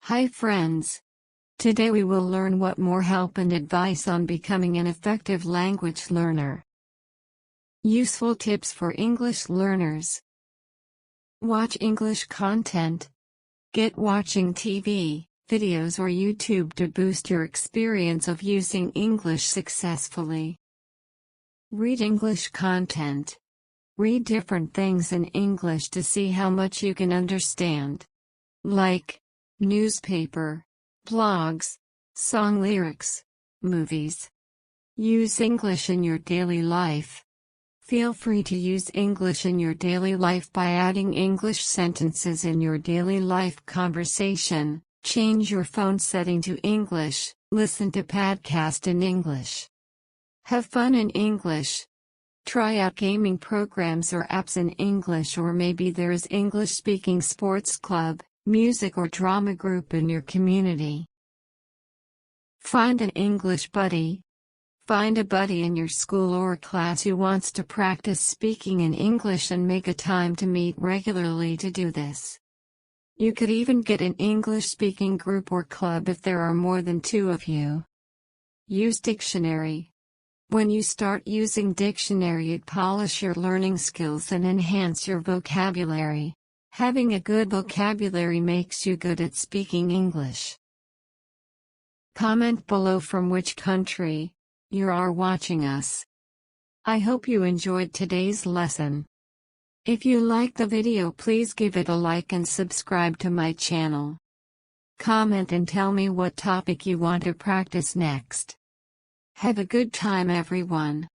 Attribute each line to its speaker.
Speaker 1: Hi friends! Today we will learn what more help and advice on becoming an effective language learner. Useful tips for English learners. Watch English content. Get watching TV, videos or YouTube to boost your experience of using English successfully. Read English content. Read different things in English to see how much you can understand. Like newspaper, blogs, song lyrics, movies. Use English in your daily life. Feel free to use English in your daily life by adding English sentences in your daily life conversation. Change your phone setting to English, listen to podcast in English. Have fun in English. Try out gaming programs or apps in English, or maybe there is English speaking sports club, music or drama group in your community. Find an English buddy. Find a buddy in your school or class who wants to practice speaking in English and make a time to meet regularly to do this. You could even get an English speaking group or club if there are more than 2 of you. Use dictionary. When you start using dictionary, it polish your learning skills and enhance your vocabulary. Having a good vocabulary makes you good at speaking English. Comment below from which country you are watching us. I hope you enjoyed today's lesson. If you like the video, please give it a like and subscribe to my channel. Comment and tell me what topic you want to practice next. Have a good time everyone.